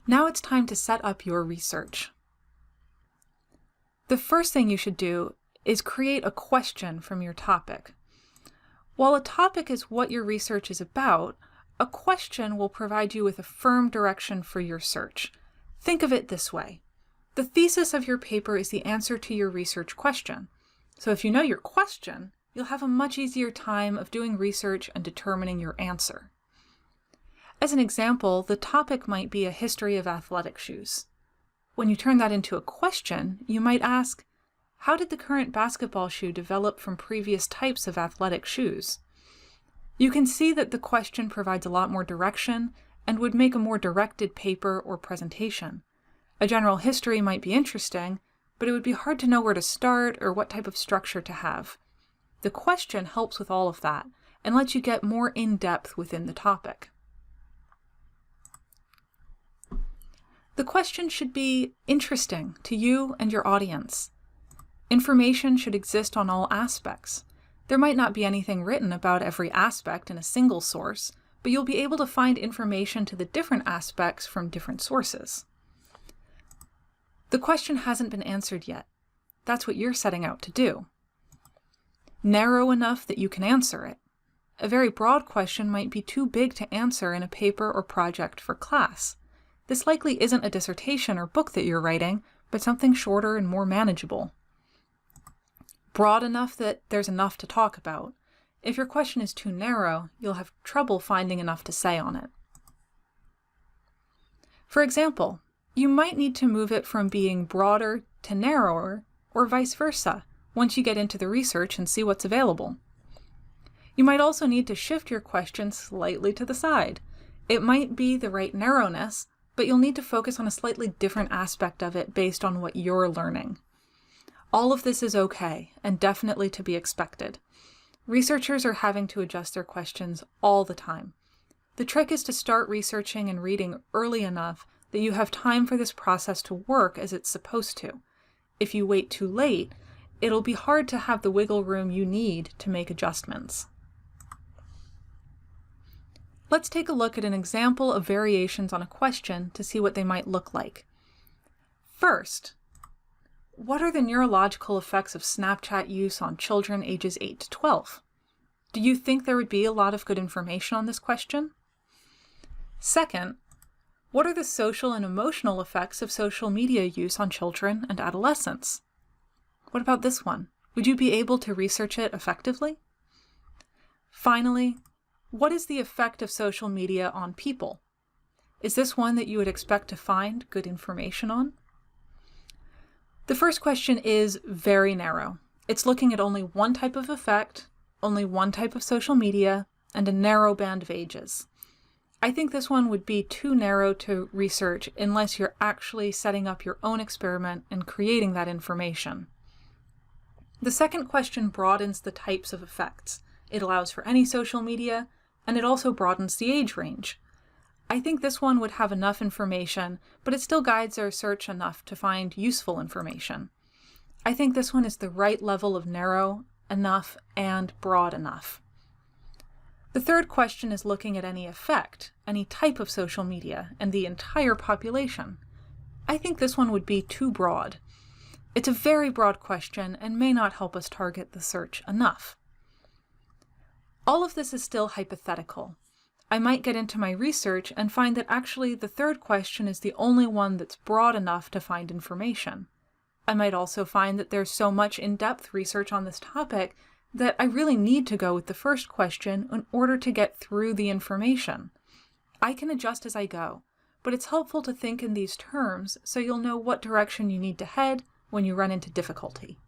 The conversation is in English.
Now it's time to set up your research. The first thing you should do is create a question from your topic. While a topic is what your research is about, a question will provide you with a firm direction for your search. Think of it this way. The thesis of your paper is the answer to your research question. So if you know your question, you'll have a much easier time of doing research and determining your answer. As an example, the topic might be a history of athletic shoes. When you turn that into a question, you might ask, how did the current basketball shoe develop from previous types of athletic shoes? You can see that the question provides a lot more direction and would make a more directed paper or presentation. A general history might be interesting, but it would be hard to know where to start or what type of structure to have. The question helps with all of that and lets you get more in-depth within the topic. The question should be interesting to you and your audience. Information should exist on all aspects. There might not be anything written about every aspect in a single source, but you'll be able to find information to the different aspects from different sources. The question hasn't been answered yet. That's what you're setting out to do. Narrow enough that you can answer it. A very broad question might be too big to answer in a paper or project for class. This likely isn't a dissertation or book that you're writing, but something shorter and more manageable. Broad enough that there's enough to talk about. If your question is too narrow, you'll have trouble finding enough to say on it. For example, you might need to move it from being broader to narrower, or vice versa, once you get into the research and see what's available. You might also need to shift your question slightly to the side. It might be the right narrowness, but you'll need to focus on a slightly different aspect of it based on what you're learning. All of this is okay, and definitely to be expected. Researchers are having to adjust their questions all the time. The trick is to start researching and reading early enough that you have time for this process to work as it's supposed to. If you wait too late, it'll be hard to have the wiggle room you need to make adjustments. Let's take a look at an example of variations on a question to see what they might look like. First, what are the neurological effects of Snapchat use on children ages 8 to 12? Do you think there would be a lot of good information on this question? Second, what are the social and emotional effects of social media use on children and adolescents? What about this one? Would you be able to research it effectively? Finally, what is the effect of social media on people? Is this one that you would expect to find good information on? The first question is very narrow. It's looking at only one type of effect, only one type of social media, and a narrow band of ages. I think this one would be too narrow to research unless you're actually setting up your own experiment and creating that information. The second question broadens the types of effects. It allows for any social media, and it also broadens the age range. I think this one would have enough information, but it still guides our search enough to find useful information. I think this one is the right level of narrow enough and broad enough. The third question is looking at any effect, any type of social media, and the entire population. I think this one would be too broad. It's a very broad question and may not help us target the search enough. All of this is still hypothetical. I might get into my research and find that actually the third question is the only one that's broad enough to find information. I might also find that there's so much in-depth research on this topic that I really need to go with the first question in order to get through the information. I can adjust as I go, but it's helpful to think in these terms so you'll know what direction you need to head when you run into difficulty.